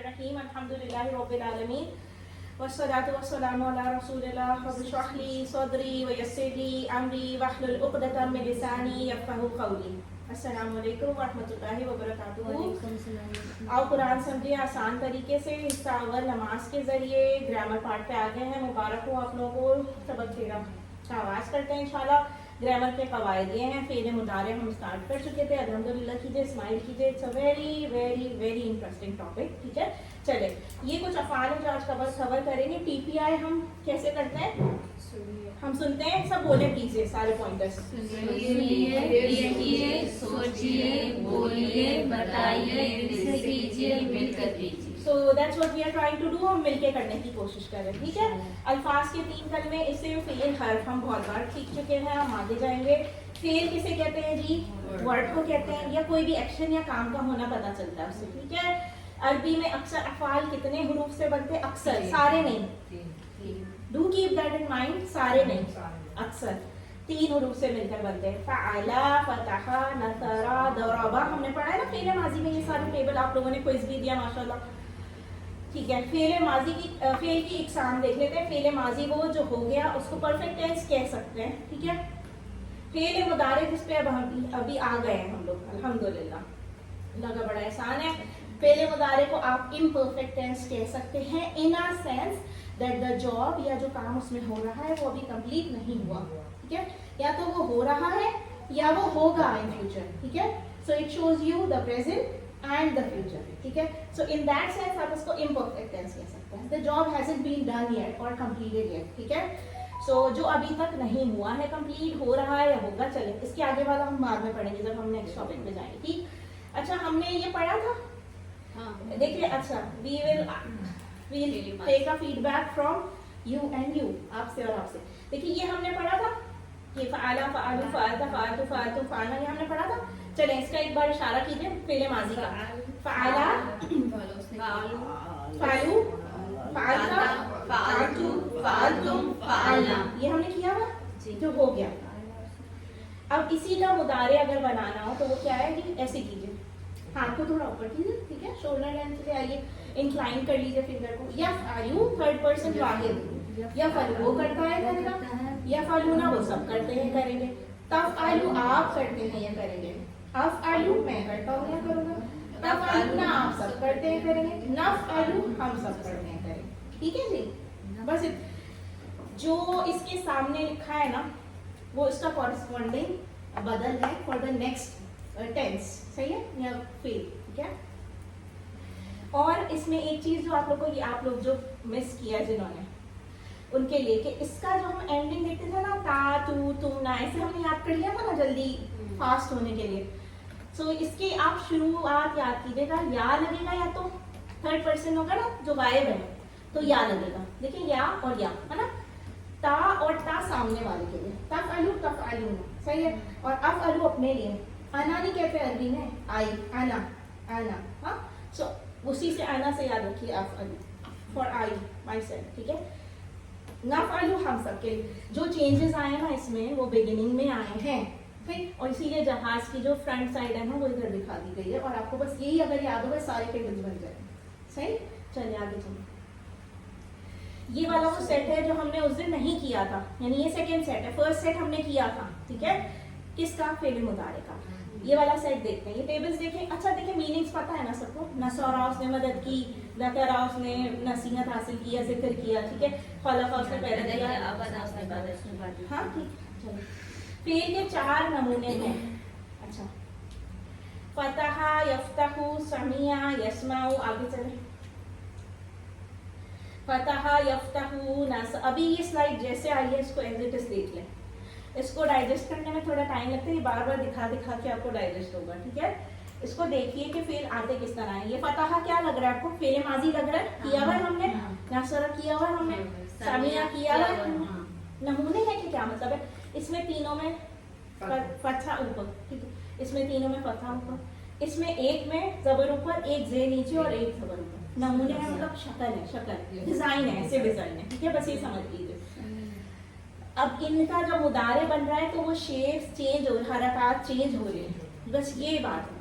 Bismillahirrahmanirrahim. Alhamdulillahi Rabbil Alameen. Wassalatu wassalamu ala Rasulillah. Rabbi shrah li sadri wa yassir li amri wahlul 'uqdatam min lisani yafqahu qawli. Assalamu alaikum wa rahmatullahi wa barakatuh. आओ कुरान समझिए आसान तरीके से. हिस्सा अव्वल नमाज के जरिए ग्रामर पार्ट पे आ गए हैं. मुबारक हो आप लोगों को. सबक 13 का आवाज़ करते हैं इंशाल्लाह. ग्रामर के कवायद ये हैं. फेल मुदारे हम स्टार्ट कर चुके थे. अल्हम्दुलिल्लाह कीजिए, स्माइल कीजिए. It's a very very very interesting topic. ठीक है, चले. ये कुछ अफ़ाल हैं जो आज कवर करेंगे. टीपीआई हम कैसे करते हैं? हम सुनते हैं, सब बोले प्लीज ये सारे पॉइंटर्स. सुनिए, देखिए, सोचिए, बोलिए, बताइए, कीजिए, मिलकर कीजिए. So that's what we are trying to do. हम मिलके करने की कोशिश कर रहे हैं. ठीक है. अल्फाज के 3 कलमे, इससे फेल हर्फ हम बहुत बार सीख चुके हैं. हम आगे जाएंगे. फेल किसे कहते हैं जी? वर्ड को कहते हैं, या कोई भी एक्शन या काम का होना पता चलता है उससे. ठीक है. अरबी में अक्सर अफ़ाल कितने हरूफ से बनते हैं? अक्सर, सारे नहीं. Do keep that in mind. सारे नहीं, अक्सर 3 हरूफ से मिलकर बनते हैं. फ़अला, फ़तहा, नसरा, दरबा. हमने पढ़ा है ना फेल माजी में. ये सारे टेबल आप लोगों ने क्विज भी दिया माशाल्लाह. ठीक है. फेल माजी की फेल की इकसाम देख लेते हैं. फेल माजी वो जो हो गया उसको परफेक्ट टेंस कह सकते हैं. ठीक है. फेल मुदारे जिस पे अब हम अभी आ गए हैं हम लोग अल्हम्दुलिल्लाह. अल्लाह का बड़ा एहसान है. फेल मुदारे को आप इम्परफेक्ट टेंस कह सकते हैं in a sense that the job या जो काम उसमें हो रहा है वो अभी कंप्लीट नहीं हुआ. ठीक है. या तो वो हो रहा है या वो होगा इन फ्यूचर. ठीक है. So it shows you the present and the future. ठीक है. So in that sense आप इसको imperfect tense कह सकते हैं. The job hasn't been done yet or completed yet. ठीक है. So जो अभी तक नहीं हुआ है, कंप्लीट हो रहा है या होगा. चले, इसके आगे वाला हम बाद में पढ़ेंगे जब हम नेक्स्ट टॉपिक पे जाएंगे. ठीक. अच्छा, हमने ये पढ़ा था. देखिए, अच्छा, we will take a feedback from you and you. आपसे और आपसे. देखिए, ये हमने पढ़ा था. ये फ़अला, फ़अलू, फ़अलता, फ़अलतू, फ़अलतू, फ़अलना, ये हमने पढ़ा था. चलें, इसका एक बार इशारा कीजिए. फेल माजी का फ़अला, फ़अलू, फ़अलता, फ़अलतू, फ़अलतुम, फ़अलना, ये हमने किया हुआ जो हो गया. अब इसी का मुदारे अगर बनाना हो तो वो क्या है जी? ऐसे कीजिए. हाथ को थोड़ा ऊपर कीजिए. ठीक है. शोल्डर लेंथ से आइए, इंक्लाइन कर लीजिए फिंगर को. या फ़अलू थर्ड पर्सन वाहिद, या फ़अलू वो करता है करेगा, या फ़अलूना वो सब करते हैं करेंगे. तफ़अलू आप करते हैं या करेंगे. अफ़अलू मैं करता हूँ या करूँगा. तफ़अलूना आप सब करते हैं करेंगे. नफ़अलू हम सब करते हैं करेंगे. ठीक है जी. बस जो इसके सामने लिखा है ना वो इसका कॉरेस्पॉन्डिंग बदल है फॉर द नेक्स्ट टेंस. सही है या फेल. ठीक है. और इसमें एक चीज़ जो आप लोग को, आप लोग जो मिस किया जिन्होंने, उनके लिए कि इसका जो हम एंडिंग देखते थे ना, ता, तू, तुम, ना, ऐसे हमने याद कर लिया था ना जल्दी फास्ट होने के लिए. सो इसके आप शुरुआत याद कीजिएगा. या लगेगा या तो थर्ड पर्सन होगा ना जो गायब है तो या लगेगा. देखिए, या और या है ना. ता और ता सामने वाले के लिए. तफ़अलू, तफ़अलूना. सही है. और अफ़अलू अपने लिए. अना नहीं कहते अरबी में, आई, अना, अना. हाँ. सो उसी से अना से याद रखिए अफ़अलू फॉर आई माई सेल्फ. ठीक है. नफ़अलू हम सब के जो चेंजेस आए ना इसमें वो बिगिनिंग में आए हैं. ठीक. और इसीलिए जहाज की जो फ्रंट साइड है ना वो इधर दिखा दी गई है. और आपको बस यही अगर याद होगा सारे टेबल्स बन जाए. सही. चलिए आगे चलिए. ये वाला वो सेट है जो हमने उस दिन नहीं किया था, यानी ये सेकंड सेट है. फर्स्ट सेट हमने किया था. ठीक है. किसका? फेल मुदारे का. ये वाला सेट देखते हैं. ये टेबल्स देखें. अच्छा देखिए, मीनिंग्स पता है ना सबको. नसरा उसने मदद की, ज़करा उसने नसीहत हासिल किया, जिक्र किया. ठीक है. खलक़ा उसने पैदा किया. हाँ ठीक. चलिए, फेल के 4 नमूने हैं. अच्छा, फ़तहा, यफ़्तहू, समिया, यस्माउ. आगे चलें. फ़तहा, यफ़्तहू, नस. अभी ये स्लाइड जैसे आई है इसको एज इट इज देख लें. इसको डाइजेस्ट करने में थोड़ा टाइम लगता है. ये बार बार दिखा दिखा के आपको डाइजेस्ट होगा. ठीक है. इसको देखिए कि फेल आते किस तरह है. ये फ़तहा क्या लग रहा है आपको? फेल माजी लग रहा है. किया हुआ हमने. नसरा किया हुआ हमने. समिया किया हुआ. नमूने हैं कि क्या मतलब है? इसमें तीनों में फतहा ऊपर. ठीक है. इसमें तीनों में फतहा ऊपर. इसमें एक में जबर ऊपर, एक जे नीचे और एक जबर ऊपर. नमूने हैं मतलब शक्ल है, शक्ल डिजाइन है, ऐसे डिजाइन है. ठीक है. बस ये समझ लीजिए. अब इनका जो मुदारे बन रहा है तो वो शेप्स चेंज हो, हरकत चेंज हो रही है. बस ये बात है.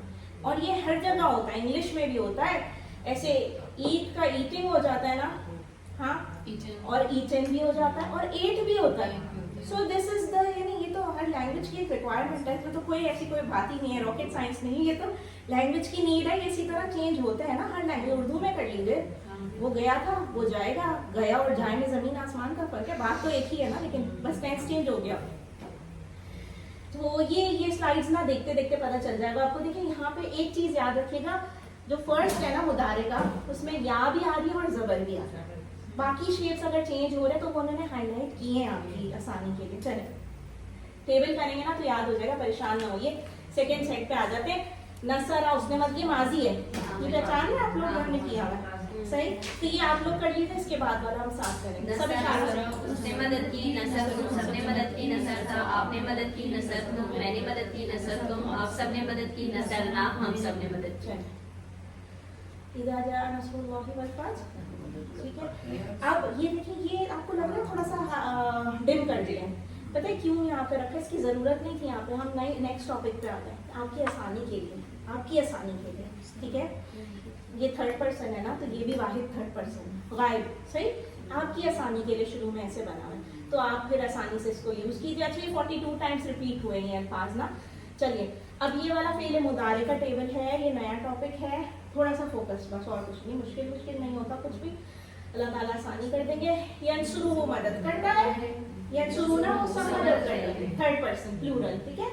और ये हर जगह होता है. इंग्लिश में भी होता है. ऐसे ईट का ईटिंग हो जाता है ना, हाँ, और ईटन भी हो जाता है और एट भी होता है. सो दिस इज द, यानी ये तो हर लैंग्वेज की एक रिक्वायरमेंट है, तो कोई ऐसी कोई बात ही नहीं है, रॉकेट साइंस नहीं, ये तो लैंग्वेज की नीड है. इसी तरह चेंज होता है ना हर लैंग्वेज. उर्दू में कर लीजिए, वो गया था वो जाएगा, गया और जाए में जमीन आसमान का फर्क है, बात तो एक ही है ना, लेकिन बस टेंस चेंज हो गया. तो ये स्लाइड्स ना देखते देखते पता चल जाएगा आपको. देखिए यहाँ पे एक चीज याद रखिएगा, जो फर्स्ट है ना मुदारे का, उसमें या भी आ रही है और जबर भी आ रहा है. बाकी शेप्स अगर चेंज हो रहे हैं तो उन्होंने हाईलाइट किए हैं आपकी आसानी के लिए. चले टेबल करेंगे ना तो याद हो जाएगा, परेशान ना होइए. सेकेंड सेट पे आ जाते हैं. नसरा, उसने मत, ये माजी है, ये पहचान है आप लोग, हमने किया हुआ सही. तो ये आप लोग कर लीजिए, इसके बाद वाला हम साथ करेंगे. सब इशारों से. उसने मदद की नसर तुम, सबने मदद की नसर था, आपने मदद की नसर तुम, मैंने मदद की नसर तुम, आप सबने मदद की नसर ना, हम सबने मदद की. इधर जा नसरुल्लाहि वल फज. ठीक है. अब ये देखिए, ये आपको लग रहा है थोड़ा सा डिम कर दिया. पता है क्यों यहाँ पे रखा, इसकी जरूरत नहीं थी. यहाँ पे हम नए नेक्स्ट टॉपिक पे आ गए, आपकी आसानी के लिए, आपकी आसानी के लिए. ठीक है. ये थर्ड पर्सन है ना, तो ये भी वाहिद थर्ड पर्सन गायब. सही. आपकी आसानी के लिए शुरू में ऐसे बना हुआ है, तो आप फिर आसानी से इसको यूज कीजिए. अच्छा, ये 42 टाइम्स रिपीट हुए ये अल्फाज ना. चलिए, अब ये वाला फेल मुदारे का टेबल है, ये नया टॉपिक है. थोड़ा सा फोकस बस, और कुछ नहीं. मुश्किल नहीं होता कुछ भी, अल्लाह ताला आसानी कर देंगे. यंसुरु वो मदद करता है, यंसुरु ना वो सब मदद करता है. Third person plural. ठीक है.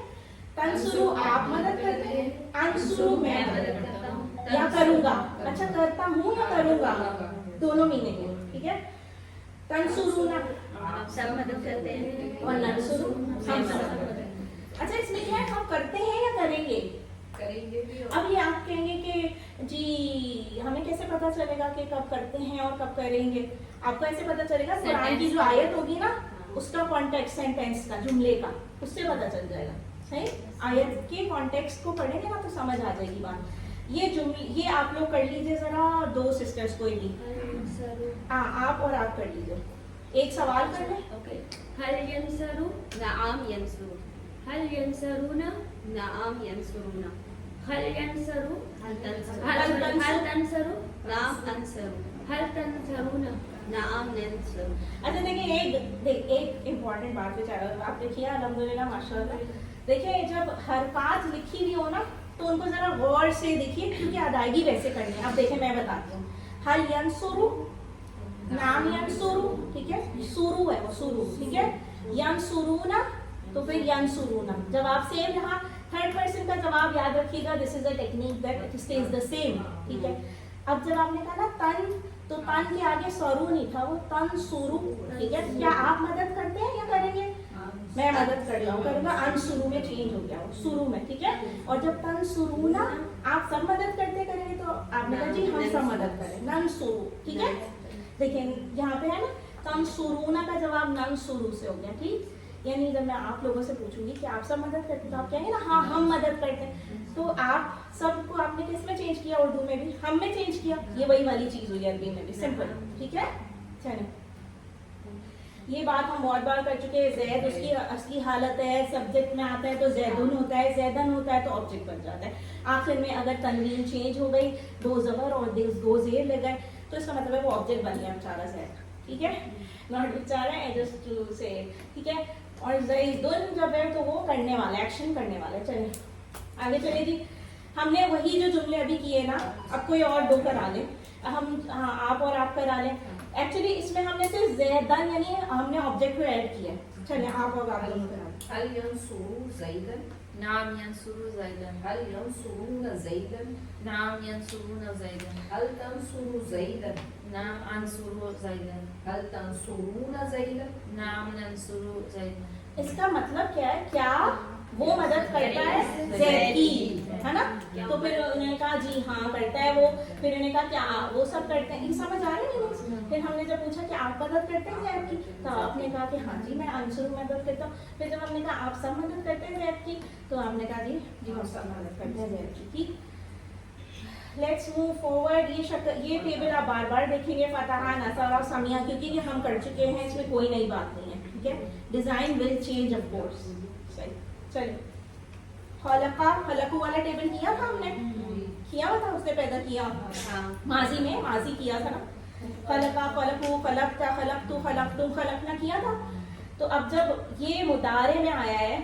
तंसुरु आप मदद करते हैं, अंसुरु मैं मदद करता हूँ या करूंगा. अच्छा, करता हूँ या करूंगा, दोनों मीनिंग है. ठीक है. तंसुरु ना आप सब मदद करते हैं और नंसुरु हम सब करते हैं. अच्छा, इसमें क्या है, हम करते हैं या करेंगे. अब ये आप कहेंगे कि जी हमें कैसे पता चलेगा कि कब करते हैं और कब करेंगे. आपको ऐसे पता चलेगा, कुरान की जो आयत होगी ना, उसका कॉन्टेक्स्ट, सेंटेंस का, जुमले का, उससे पता चल जाएगा. सही. आयत के कॉन्टेक्स्ट को पढ़ेंगे ना तो समझ आ जाएगी बात. ये जुमले, ये आप लोग कर लीजिए जरा, दो सिस्टर्स कोई भी. हाँ, आप और आप कर लीजिए. एक सवाल कर लें. ओके. हल यंसरु नाम यंसुरु, हल यंसरुना नाम यंसुरुना, हल यंसरु हल तंसरु नाम अंसरु, हल तंसरुना नाम नंसरु. अच्छा देखिए, एक इम्पॉर्टेंट बात विचार आप देखिए, अल्हम्दुलिल्लाह माशाल्लाह. देखिए, जब हरकत लिखी हुई हो ना, तो उनको जरा गौर से देखिए, क्योंकि अदायगी वैसे करनी है. अब देखिए मैं बताती हूँ. हल यंसुरु नाम यंसुरु. ठीक है. सुरु है वो, सुरु. ठीक है. यंसुरुना तो फिर यंसुरुना. जवाब सेम. यहाँ थर्ड पर्सन का जवाब याद रखिएगा. This is the technique that it stage the same. ठीक है. अब जब आपने कहा ना तन, तो तन के आगे सरू नहीं था, वो तन सुरु. ठीक है. क्या आप मदद करते हैं या करेंगे. मैं मदद कर रहा हूँ, करूँगा. अन शुरू में चेंज हो गया वो, शुरू में. ठीक है. और जब तन शुरू ना, आप सब मदद करते करेंगे, तो आपने कहा जी हम सब मदद करें. नन शुरू. ठीक है. देखिए यहाँ पे है ना, तन शुरू ना का जवाब नन शुरू से हो गया. ठीक. यानी जब मैं आप लोगों से पूछूंगी कि आप सब मदद करते हैं, तो आप कहेंगे ना हाँ हम मदद करते हैं. तो आप सबको आपने किस में चेंज किया, उर्दू में भी हम में चेंज किया. ये वही वाली चीज हुई अरबी में भी. सिंपल. ठीक है. चलो, ये बात हम बहुत बार कर चुके हैं. जैद उसकी असली हालत है, सब्जेक्ट में आता है तो जैदुन होता है, जैदन होता है तो ऑब्जेक्ट बन जाता है. आखिर में अगर तनवीन चेंज हो गई, दो जबर और दो जेर लग गए, तो इसका मतलब है वो ऑब्जेक्ट बन गया बेचारा जैद. ठीक है. नॉट बेचारा है, जस्ट टू से. ठीक है. और जैदुन जब है तो वो करने वाला, एक्शन करने वाला है. चलिए आगे चले जी. हमने वही जो जुमले अभी किए ना, अब कोई और दो करा ले. हम हाँ, आप और आप करा लें. एक्चुअली इसमें हमने सिर्फ ज़ैदन यानी हमने ऑब्जेक्ट को ऐड किया. चलिए आप और आप दोनों करा. हल यंसुरु ज़ैदन नाम यंसुरु ज़ैदन, हल यंसुरुना ज़ैदन नाम यंसुरुना ज़ैदन, हल तंसुरु ज़ैदन नाम अंसुरु ज़ैदन, हल तंसुरुना ज़ैदन नाम नंसुरु ज़ैदन. इसका मतलब क्या है, क्या वो मदद करता है ज़ैद की, है ना. तो फिर उन्होंने कहा जी हाँ करता है वो. फिर उन्होंने कहा क्या वो सब करते हैं. ये समझ आ रही है. फिर हमने जब पूछा कि आप मदद करते हैं ज़ैद की, तो आपने कहा कि हाँ जी मैं अंसुर मदद करता हूँ. फिर जब हमने कहा आप सब मदद करते हैं ज़ैद की, तो आपने कहा जी जी हम सब मदद करते हैं ज़ैद की. ठीक. Let's move forward. ये टेबल आप बार बार देखेंगे, फतहा, नसर और समिया, क्योंकि ये हम कर चुके हैं, इसमें कोई नई बात नहीं है. ठीक है. Design will change of course. सही. चलिए, खलका, खलकू वाला टेबल किया था हमने, किया हुआ था, उसने पैदा किया माजी में, माजी किया था ना, खलका खलकू खलकता खलकतू खलकतुम खलकना किया था। तो अब जब ये मुदारे में आया है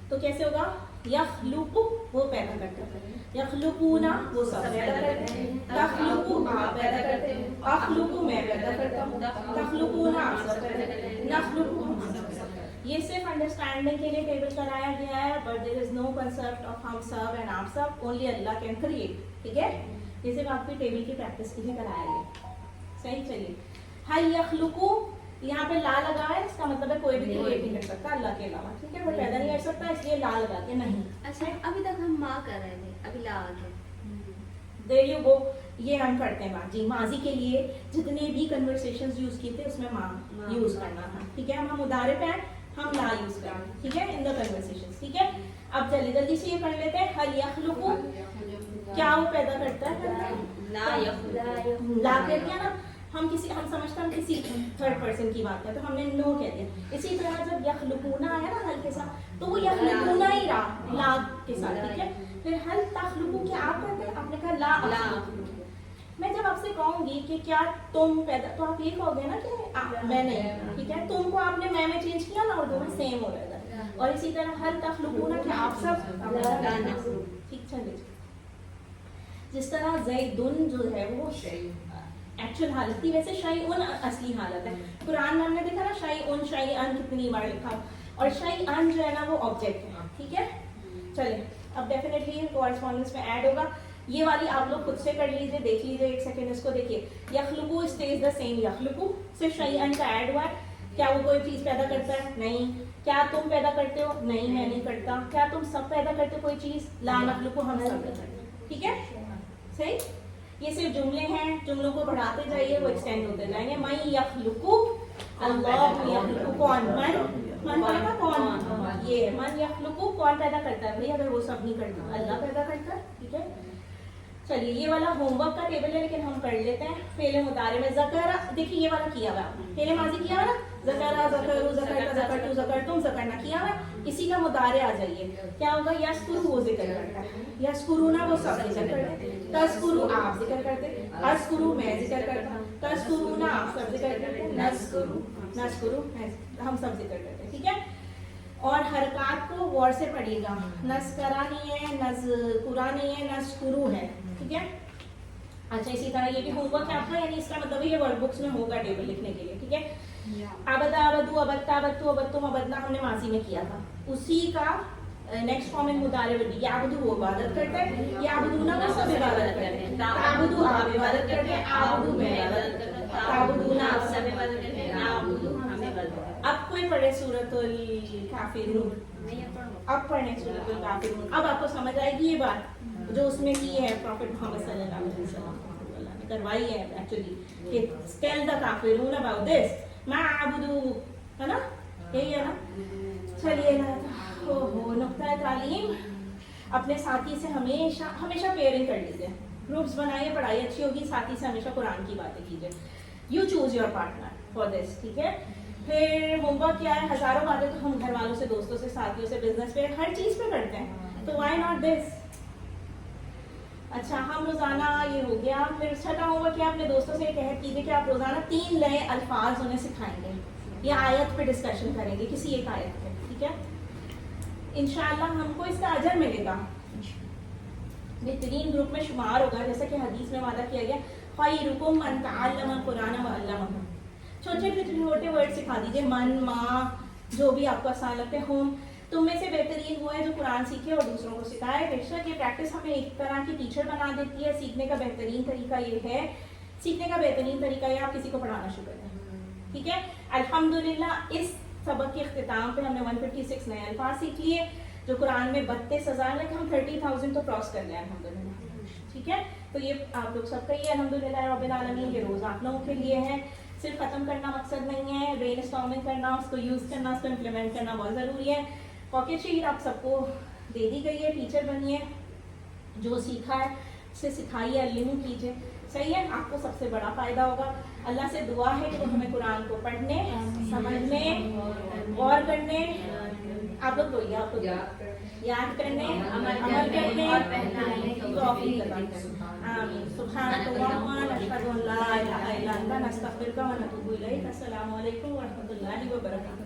तो कैसे होगा, यखलुकु वो पैदा करता है, यखलुकूना वो सब पैदा करते हैं, तखलुकु आप पैदा करते हैं, अखलुकु मैं पैदा करता हूँ, तखलुकूना आप सब पैदा करते हैं, नखलुकु हम सब पैदा करते हैं। ये सिर्फ अंडरस्टैंडिंग के लिए टेबल कराया गया है, but there is no concept of हम सब एंड आप सब, ओनली अल्लाह कैन क्रिएट, ठीक है। ये सिर्फ आपकी टेबल की प्रैक्टिस के लिए कराया गया, सही। चलिए, हल यखलुकु, यहाँ पे ला लगा है, इसका मतलब है कोई भी क्रिएट नहीं कर सकता अल्लाह के अलावा, ठीक है, वो पैदा नहीं कर सकता, इसलिए ला लगा के नहीं। अच्छा, अभी तक हम माँ कर रहे थे, अभी ला आ गया। देयर यू गो, ये हम करते हैं माजी। माजी के लिए जितने भी कन्वर्सेशंस यूज किए थे उसमें माँ यूज करना था, ठीक है। हम मुदारे पे हैं, हम ला यूज करेंगे, ठीक है, इन द कन्वर्सेशंस, ठीक है। अब चलिए जल्दी से ये पढ़ लेते हैं, हल यखलुकु, क्या वो पैदा करता है, ला कर दिया ना, हम समझते हैं हम किसी थर्ड पर्सन की बात है तो हमने नो कह दिया। इसी तरह जब यखलुकूना आया ना हल के साथ, तो वो यखलुकूना ही रहा ला के साथ, ठीक है। फिर हल तखलुकू, क्या आप कहते हैं, आपने कहा ला। मैं जब आपसे कहूंगी कि क्या तुम पैदा, तो आप ये कहोगे ना कि मैं नहीं, ठीक है। तुमको आपने मैं में चेंज किया ना, उर्दू में सेम हो रहेगा। और इसी तरह हल तखलुकूना, क्या आप सब, ठीक। चलिए, जिस तरह ज़ैदुन जो है वो एक्चुअल हालत थी, वैसे शैउन असली हालत है। कुरान में हमने देखा ना शैउन शैअन कितनी बार लिखा, और शैअन जो है ना वो ऑब्जेक्ट है, ठीक है। चलिए, अब डेफिनेटली कॉरेस्पॉन्डेंस में ऐड होगा। ये वाली आप लोग खुद से कर लीजिए, देख लीजिए, एक सेकंड इसको देखिए। यखलुकु स्टेज द सेम, यखलुकु सिर्फ शैअन का ऐड हुआ है। क्या वो कोई चीज पैदा करता है, नहीं। क्या तुम पैदा करते हो, नहीं मैं नहीं करता। क्या तुम सब पैदा करते हो कोई चीज, ला नखलुकु हम सब करते हैं, ठीक है, सही। ये सिर्फ जुमले हैं, जुमलों को बढ़ाते जाइए, वो एक्सटेंड होते जाएंगे। मैं यखलुकु, अल्लाह यखलुकु, कौन, मन माना कौन, ये मन यखलुकु, कौन पैदा करता है भाई, अगर वो सब नहीं करता अल्लाह पैदा करता है, ठीक है। चलिए, ये वाला होमवर्क का टेबल है, लेकिन हम कर लेते हैं। फेले मुतारे में ज़करा, देखिए ये वाला किया हुआ है, फेले माजी किया हुआ ना, ज़करा ज़करू ज़करता ज़करतू ज़करतुम ज़करना किया हुआ है। इसी का मुतारे आ जाइए, क्या होगा, यस्कुरु वो जिक्र करता है, यस्कुरुना वो सब जिक्र करते हैं, तस्कुरु आप जिक्र करते, अस्कुरु मैं जिक्र करता, तस्कुरुना आप सब जिक्र करते, नस्कुरु हम सब जिक्र करते, ठीक है। और हरकत को गौर से पढ़िएगा, नस्करा नहीं है, नज़कुरा नहीं है, नस्कुरु है, ठीक है। अच्छा, इसी तरह ये भी होमवर्क है आपका, यानी इसका मतलब ये वर्ड बुक्स में होगा टेबल लिखने के लिए, ठीक है। अबदा अबदू अबत्ता अबत्तु अबत्तुम अबदना हमने माजी में किया था, उसी का नेक्स्ट फॉर्म इन मुदारे में भी। याबुदू वो इबादत करता है, याबुदूना वो सब इबादत करते हैं, ताबुदू आप इबादत करते हैं, आबुदू मैं इबादत करता हूं, ताबुदूना आप सब इबादत करते हैं, नाबुदू हम इबादत करते हैं। अब कोई पढ़े सूरतुल काफिरून, अब पढ़े सूरतुल काफिरून। अब आपको समझ आएगी ये बात जो उसमें की है प्रॉफेट मोहम्मद सल्लल्लाहु अलैहि वसल्लम ने करवाई है एक्चुअली, कि टेल द काफिरून अबाउट दिस माबुदू, है ना, यही है ना। चलिए ना, ओहो, नुक्ता तालीम, अपने साथी से हमेशा हमेशा पेयरिंग कर लीजिए, ग्रुप्स बनाइए, पढ़ाई अच्छी होगी, साथी से हमेशा कुरान की बातें कीजिए। You choose your partner for this, ठीक है। फिर होमवर्क क्या है, हजारों बातें तो हम घर वालों से, दोस्तों से, साथियों से, बिजनेस पे, हर चीज पे करते हैं, तो व्हाई नॉट दिस। अच्छा, हम रोजाना, ये हो गया। फिर छठा होमवर्क क्या, अपने दोस्तों से कह कीजिए कि आप रोजाना 3 नए अल्फाज उन्हें सिखाएंगे, या आयत पे डिस्कशन करेंगे, किसी एक आयत पे, ठीक है। इंशाअल्लाह हमको इसका अजर मिलेगा, बेहतरीन ग्रुप में शुमार होगा, जैसा कि हदीस में वादा किया गया, खैरुकुम मन तअल्लम कुरान व अल्लमहु। छोटे वर्ड सिखा दीजिए, मन, माँ, जो भी आपको आसान लगते हो। तुम में से बेहतरीन वो है जो कुरान सीखे और दूसरों को सिखाए। बेशक ये प्रैक्टिस हमें एक तरह की टीचर बना देती है। सीखने का बेहतरीन तरीका ये है, सीखने का बेहतरीन तरीका ये आप किसी को पढ़ाना शुरू करें, ठीक है। अल्हम्दुलिल्लाह, इस सबक के इख्तिताम पे हमने 156 नए अल्फाज सीख लिए, जो कुरान में 32,000 है, कि हम 30,000 तो क्रॉस कर लिया अल्हम्दुलिल्लाह, ठीक है। तो ये आप लोग सबका ही अल्हम्दुलिल्लाह रब्बिल आलमीन, ये रोज आप लोगों के लिए है। सिर्फ खत्म करना मकसद नहीं है, ब्रेन स्टॉर्मिंग करना, उसको यूज करना, उसको इम्प्लीमेंट करना बहुत जरूरी है। पॉकेट शीट आप सबको दे दी गई है, टीचर बनिए, जो सीखा है उसे सिखाइए, अल्लीम कीजिए, सही है। आपको सबसे बड़ा फायदा होगा। अल्लाह से दुआ है कि वो हमें कुरान को पढ़ने, समझने, गौर करने, आप लोग बोलिए, आपको याद करने, अमल अमल करने करने और पहनाने की तौफीक अता करें। आमीन। सुब्हानक अल्लाहुम्मा नशहदु अन ला इलाहा इल्ला अंता नस्तगफिरुका व नतूबु इलैक। अस्सलामु अलैकुम व रहमतुल्लाहि व बरकातहू।